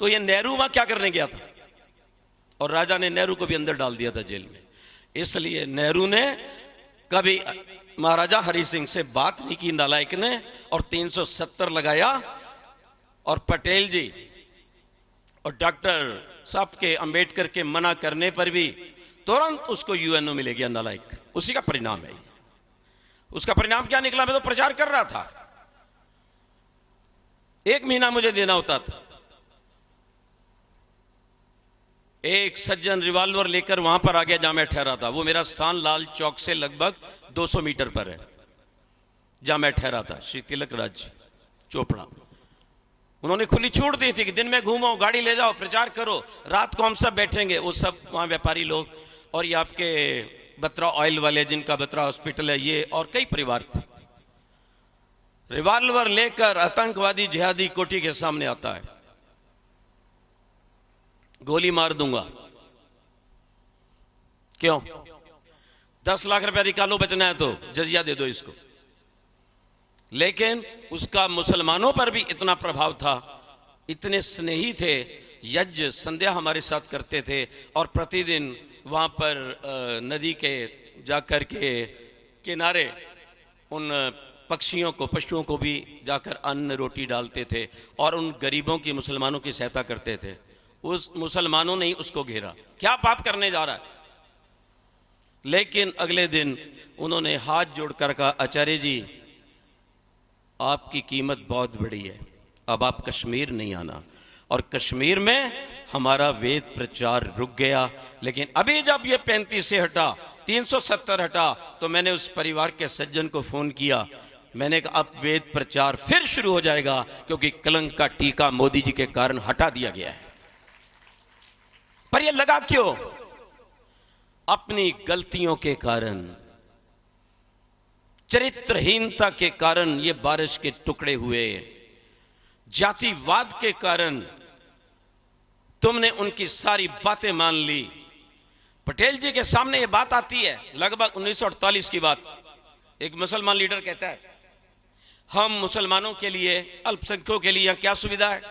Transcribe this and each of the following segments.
तो ये नेहरू वहां क्या करने गया था, और राजा ने नेहरू को भी अंदर डाल दिया था जेल में। इसलिए नेहरू ने कभी महाराजा हरि सिंह से बात नहीं की नालायक ने, और 370 लगाया। और पटेल जी और डॉक्टर साहब के अंबेडकर के मना करने पर भी तुरंत उसको यूएनओ में ले गया नालायक। उसी का परिणाम है। उसका परिणाम क्या निकला? मैं तो प्रचार कर रहा था, 1 महीना मुझे देना होता था। एक सज्जन रिवॉल्वर लेकर वहां पर आ गया जहां मैं ठहरा था। वो मेरा स्थान लाल चौक से लगभग 200 मीटर पर है, जहां मैं ठहरा था, श्री तिलक राज चोपड़ा। उन्होंने खुली छूट दी थी कि दिन में घूमो, गाड़ी ले जाओ, प्रचार करो, रात को हम सब बैठेंगे। वो सब वहाँ व्यापारी लोग और ये आपके बत्रा ऑयल वाले, जिनका बत्रा हॉस्पिटल है, ये और कई परिवार थे। रिवॉल्वर लेकर आतंकवादी जिहादी कोठी के सामने आता है, गोली मार दूंगा। क्यों? 10 लाख रुपया निकालो, बचना है तो जजिया दे दो इसको। लेकिन उसका मुसलमानों पर भी इतना प्रभाव था, इतने स्नेही थे, यज्ञ संध्या हमारे साथ करते थे, और प्रतिदिन वहाँ पर नदी के जाकर के किनारे उन पक्षियों को, पशुओं को भी जाकर अन्न रोटी डालते थे, और उन गरीबों की, मुसलमानों की सहायता करते थे। उस मुसलमानों ने ही उसको घेरा, क्या पाप करने जा रहा है। लेकिन अगले दिन उन्होंने हाथ जोड़कर कहा, आचार्य जी आपकी कीमत बहुत बड़ी है, अब आप कश्मीर नहीं आना। और कश्मीर में हमारा वेद प्रचार रुक गया। लेकिन अभी जब ये 35 से हटा, 370 हटा, तो मैंने उस परिवार के सज्जन को फोन किया। मैंने कहा अब वेद प्रचार फिर शुरू हो जाएगा, क्योंकि कलंक का टीका मोदी जी के कारण हटा दिया गया है। पर यह लगा क्यों? अपनी गलतियों के कारण, चरित्रहीनता के कारण ये बारिश के टुकड़े हुए, जातिवाद के कारण तुमने उनकी सारी बातें मान ली। पटेल जी के सामने ये बात आती है, लगभग 1948 की बात। एक मुसलमान लीडर कहता है, हम मुसलमानों के लिए, अल्पसंख्यकों के लिए क्या सुविधा है?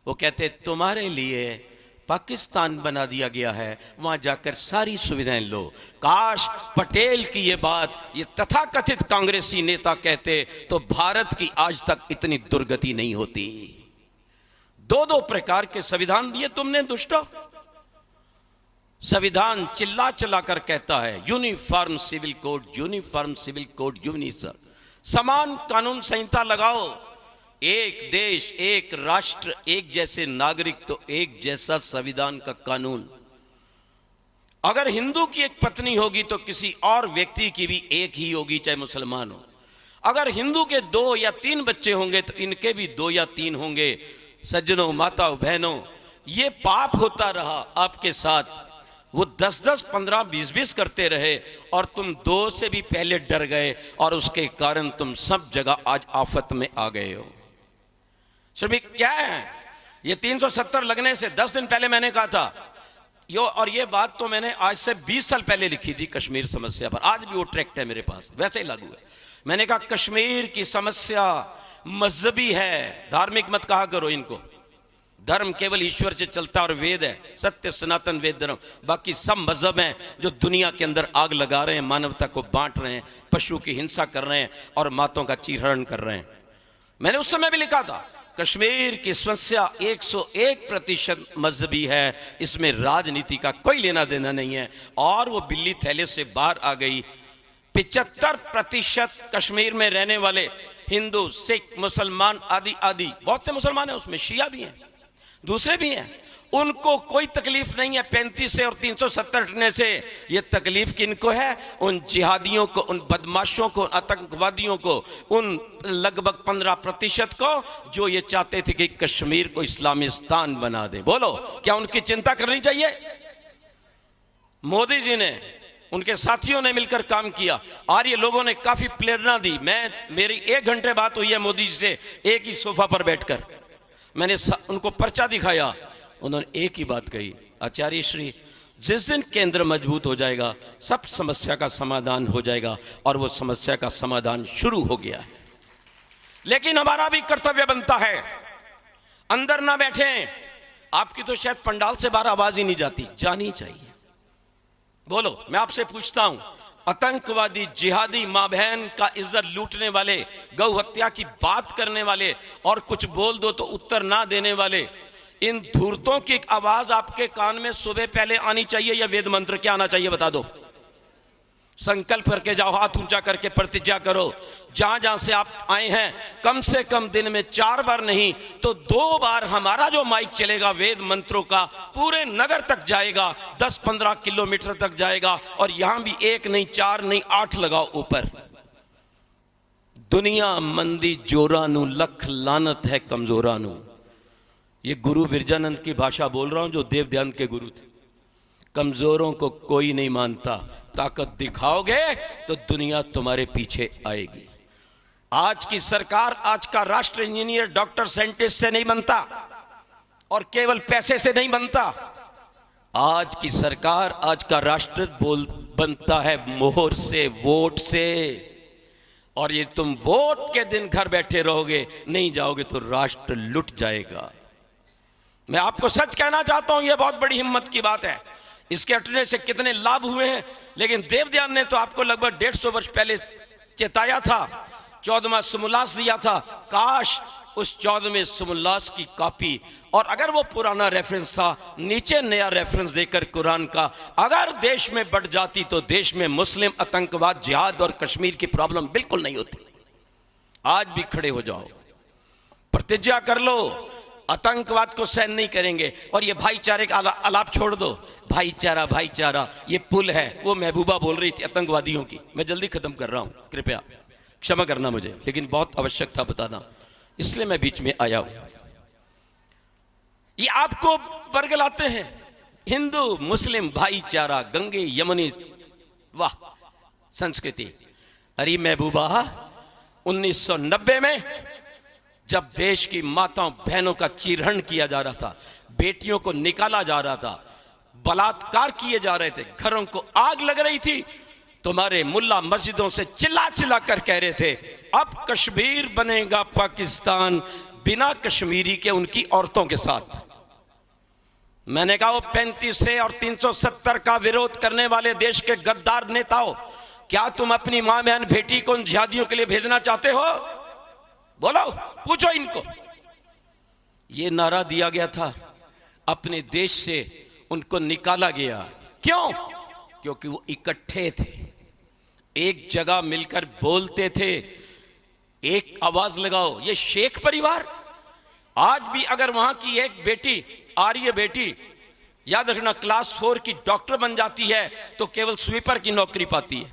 वो कहते तुम्हारे लिए पाकिस्तान बना दिया गया है, वहां जाकर सारी सुविधाएं लो। काश पटेल की ये बात ये तथाकथित कांग्रेसी नेता कहते तो भारत की आज तक इतनी दुर्गति नहीं होती। 2-2 प्रकार के संविधान दिए तुमने दुष्टों। संविधान चिल्ला चिल्ला कर कहता है uniform civil code, uniform civil code, uniform समान कानून संहिता लगाओ। एक देश, एक राष्ट्र, एक जैसे नागरिक, तो एक जैसा संविधान का कानून। अगर हिंदू की एक पत्नी होगी तो किसी और व्यक्ति की भी एक ही होगी, चाहे मुसलमान हो। अगर हिंदू के 2 या 3 बच्चे होंगे तो इनके भी 2 या 3 होंगे। सज्जनों, माताओं, बहनों, ये पाप होता रहा आपके साथ। वो 10-10, 15, 20-20 करते रहे, और तुम 2 से भी पहले डर गए, और उसके कारण तुम सब जगह आज आफत में आ गए हो। श्रमिक क्या है? ये 370 लगने से 10 दिन पहले मैंने कहा था और ये बात तो मैंने आज से 20 साल पहले लिखी थी कश्मीर समस्या पर। आज भी वो ट्रैक्ट है मेरे पास, वैसे ही लागू है। मैंने कहा कश्मीर की समस्या मजहबी है, धार्मिक मत कहा करो इनको। धर्म केवल ईश्वर से चलता और वेद है, सत्य सनातन वेद धर्म। बाकी सब मजहब हैं जो दुनिया के अंदर आग लगा रहे हैं, मानवता को बांट रहे हैं, पशु की हिंसा कर रहे हैं, और मातों का चीरहरण कर रहे हैं। मैंने उस समय भी लिखा था कश्मीर की समस्या 101% मजहबी है, इसमें राजनीति का कोई लेना देना नहीं है। और वो बिल्ली थैले से बाहर आ गई। 75% कश्मीर में रहने वाले हिंदू, सिख, मुसलमान आदि आदि, बहुत से मुसलमान हैं, उसमें शिया भी हैं, दूसरे भी हैं, उनको कोई तकलीफ नहीं है 35 से और 370 हटने से। ये तकलीफ किनको है? उन जिहादियों को, उन बदमाशों को, आतंकवादियों को, उन लगभग 15% को जो ये चाहते थे कि कश्मीर को इस्लामिस्तान बना दे। बोलो, क्या उनकी चिंता करनी चाहिए? मोदी जी ने, उनके साथियों ने मिलकर काम किया, और ये लोगों ने काफी प्रेरणा दी। मेरी 1 घंटे बात हुई है मोदी जी से, एक ही सोफा पर बैठकर। मैंने उनको पर्चा दिखाया, उन्होंने एक ही बात कही, आचार्य श्री, जिस दिन केंद्र मजबूत हो जाएगा सब समस्या का समाधान हो जाएगा। और वो समस्या का समाधान शुरू हो गया है। लेकिन हमारा भी कर्तव्य बनता है, अंदर ना बैठे। आपकी तो शायद पंडाल से बाहर आवाज ही नहीं जाती, जानी चाहिए। बोलो, मैं आपसे पूछता हूं, आतंकवादी, जिहादी, मां बहन का इज्जत लूटने वाले, गौ हत्या की बात करने वाले और कुछ बोल दो तो उत्तर ना देने वाले, इन धूर्तों की एक आवाज आपके कान में सुबह पहले आनी चाहिए या वेद मंत्र क्या आना चाहिए? बता दो। संकल्प करके जाओ, हाथ ऊंचा करके प्रतिज्ञा करो, जहां जहां से आप आए हैं कम से कम दिन में 4 बार नहीं तो 2 बार हमारा जो माइक चलेगा वेद मंत्रों का पूरे नगर तक जाएगा, 10-15 किलोमीटर तक जाएगा। और यहां भी 1 नहीं, 4 नहीं, 8 लगाओ ऊपर। दुनिया मंदी जोरानू, लख लानत है कमजोरानू। ये गुरु विरजानंद की भाषा बोल रहा हूं, जो देव ध्यान के गुरु थे। कमजोरों को कोई नहीं मानता, ताकत दिखाओगे तो दुनिया तुम्हारे पीछे आएगी। आज की सरकार, आज का राष्ट्र इंजीनियर, डॉक्टर, साइंटिस्ट से नहीं बनता और केवल पैसे से नहीं बनता। आज की सरकार, आज का राष्ट्र बनता है मोहर से, वोट से। और ये तुम वोट के दिन घर बैठे रहोगे, नहीं जाओगे तो राष्ट्र लुट जाएगा। मैं आपको सच कहना चाहता हूं, यह बहुत बड़ी हिम्मत की बात है। इसके हटने से कितने लाभ हुए हैं, लेकिन देवध्यान ने तो आपको लगभग 150 वर्ष पहले चेताया था, 14वां सुमोल्लास दिया था। काश उस 14वें सुमोल्लास की कॉपी, और अगर वो पुराना रेफरेंस था, नीचे नया रेफरेंस देकर कुरान का अगर देश में बढ़ जाती तो देश में मुस्लिम, आतंकवाद, जिहाद और कश्मीर की प्रॉब्लम बिल्कुल नहीं होती। आज भी खड़े हो जाओ, प्रतिज्ञा कर लो, आतंकवाद को सहन नहीं करेंगे। और ये भाईचारे का आलाप छोड़ दो। भाईचारा, भाईचारा ये पुल है। वो महबूबा बोल रही थी आतंकवादियों की। मैं जल्दी खत्म कर रहा हूं, कृपया क्षमा करना मुझे, लेकिन बहुत आवश्यक था बताना, इसलिए मैं बीच में आया हूं। ये आपको बरगलाते हैं, हिंदू मुस्लिम भाईचारा, गंगे यमुनी, वाह संस्कृति। अरे महबूबा, 1990 में जब देश की माताओं बहनों का चीरहरण किया जा रहा था, बेटियों को निकाला जा रहा था, बलात्कार किए जा रहे थे, घरों को आग लग रही थी, तुम्हारे मुल्ला मस्जिदों से चिल्ला चिल्ला कर कह रहे थे अब कश्मीर बनेगा पाकिस्तान बिना कश्मीरी के उनकी औरतों के साथ। मैंने कहा वो 35 से और 370 का विरोध करने वाले देश के गद्दार नेताओं, क्या तुम अपनी मां बहन बेटी को उन जिहादियों के लिए भेजना चाहते हो? बोलो, पूछो इनको। ये नारा दिया गया था, अपने देश से उनको निकाला गया। क्यों? क्योंकि वो इकट्ठे थे, एक जगह मिलकर बोलते थे, एक आवाज लगाओ। ये शेख परिवार आज भी अगर वहां की एक बेटी, आर्य बेटी, याद रखना, क्लास 4 की डॉक्टर बन जाती है तो केवल स्वीपर की नौकरी पाती है।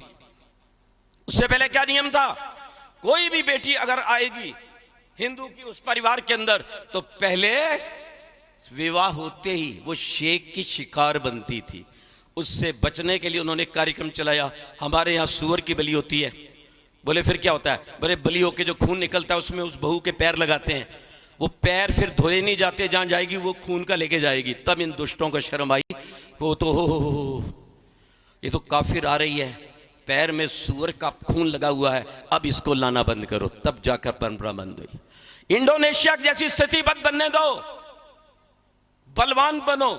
उससे पहले क्या नियम था? कोई भी बेटी अगर आएगी हिंदू की उस परिवार के अंदर तो पहले विवाह होते ही वो शेख की शिकार बनती थी। उससे बचने के लिए उन्होंने कार्यक्रम चलाया, हमारे यहाँ सुअर की बलि होती है। बोले फिर क्या होता है? बोले बलि होके जो खून निकलता है उसमें उस बहू के पैर लगाते हैं, वो पैर फिर धोए नहीं जाते, जहां जाएगी वो खून का लेके जाएगी। तब इन दुष्टों को शर्म आई, वो तो ये तो काफिर आ रही है, पैर में सुअर का खून लगा हुआ है, अब इसको लाना बंद करो। तब जाकर परंपरा बंद हुई। इंडोनेशिया जैसी स्थिति मत बनने दो, बलवान बनो।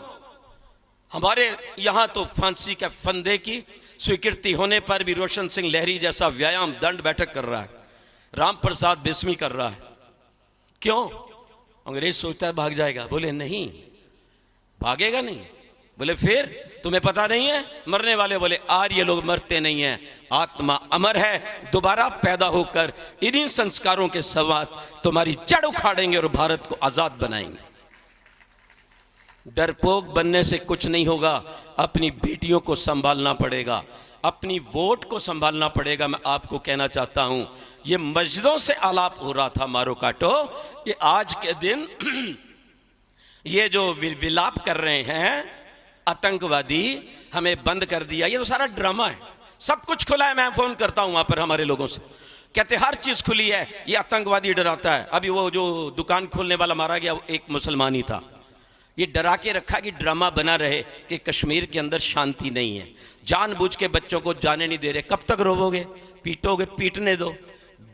हमारे यहां तो फांसी के फंदे की स्वीकृति होने पर भी रोशन सिंह लहरी जैसा व्यायाम दंड बैठक कर रहा है, राम प्रसाद बिस्मी कर रहा है। क्यों? अंग्रेज सोचता है भाग जाएगा। बोले नहीं, भागेगा नहीं। बोले फिर तुम्हें पता नहीं है मरने वाले? बोले आर्य लोग मरते नहीं हैं, आत्मा अमर है, दोबारा पैदा होकर इन्हीं संस्कारों के सवात तुम्हारी जड़ उखाड़ेंगे और भारत को आजाद बनाएंगे। डरपोक बनने से कुछ नहीं होगा, अपनी बेटियों को संभालना पड़ेगा, अपनी वोट को संभालना पड़ेगा। मैं आपको कहना चाहता हूं, ये मस्जिदों से आलाप हो रहा था मारो काटो, ये आज के दिन ये जो विलाप कर रहे हैं आतंकवादी, हमें बंद कर दिया, ये तो सारा ड्रामा है। सब कुछ खुला है, मैं फोन करता हूं वहां पर हमारे लोगों से, कहते हर चीज खुली है, ये आतंकवादी डराता है। अभी वो जो दुकान खोलने वाला मारा गया, वो एक मुसलमान ही था। ये डरा के रखा कि ड्रामा बना रहे कि कश्मीर के अंदर शांति नहीं है, जानबूझ के बच्चों को जाने नहीं दे रहे। कब तक रोवोगे? पीटोगे, पीटने दो,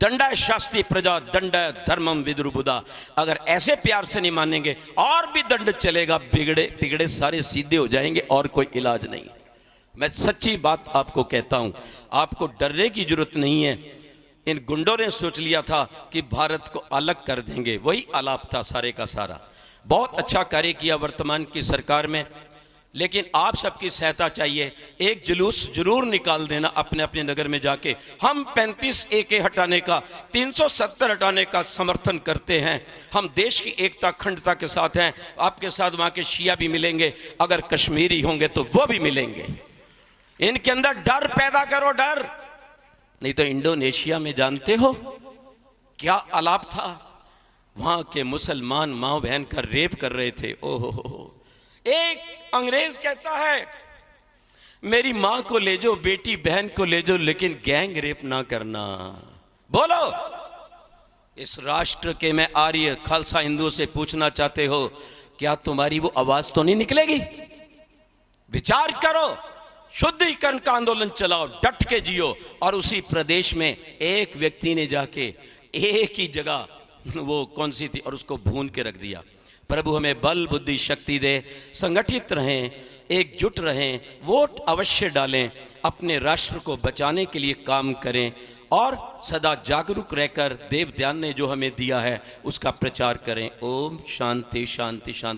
दंडा शास्ति प्रजा दंड धर्मम विदुरबुदा। अगर ऐसे प्यार से नहीं मानेंगे और भी दंड चलेगा, बिगड़े तिगड़े सारे सीधे हो जाएंगे और कोई इलाज नहीं। मैं सच्ची बात आपको कहता हूं, आपको डरने की जरूरत नहीं है। इन गुंडों ने सोच लिया था कि भारत को अलग कर देंगे, वही आलाप था सारे का सारा। बहुत अच्छा कार्य किया वर्तमान की सरकार में, लेकिन आप सबकी सहायता चाहिए। एक जुलूस जरूर निकाल देना अपने अपने नगर में जाके। हम 35 AK हटाने का, 370 हटाने का समर्थन करते हैं। हम देश की एकता अखंडता के साथ हैं। आपके साथ वहां के शिया भी मिलेंगे, अगर कश्मीरी होंगे तो वो भी मिलेंगे। इनके अंदर डर पैदा करो, डर नहीं तो इंडोनेशिया में जानते हो क्या आलाप था? वहां के मुसलमान मां बहन का रेप कर रहे थे। ओहो, एक अंग्रेज कहता है मेरी मां को ले जाओ, बेटी बहन को ले जाओ, लेकिन गैंग रेप ना करना। बोलो, इस राष्ट्र के मैं आर्य खालसा हिंदुओं से पूछना चाहते हो, क्या तुम्हारी वो आवाज तो नहीं निकलेगी? विचार करो, शुद्धिकरण का आंदोलन चलाओ, डट के जियो। और उसी प्रदेश में एक व्यक्ति ने जाके एक ही जगह, वो कौन सी थी, और उसको भून के रख दिया। प्रभु हमें बल बुद्धि शक्ति दे, संगठित रहें, एकजुट रहें, वोट अवश्य डालें, अपने राष्ट्र को बचाने के लिए काम करें और सदा जागरूक रहकर देव ध्यान ने जो हमें दिया है उसका प्रचार करें। ओम शांति शांति शांति।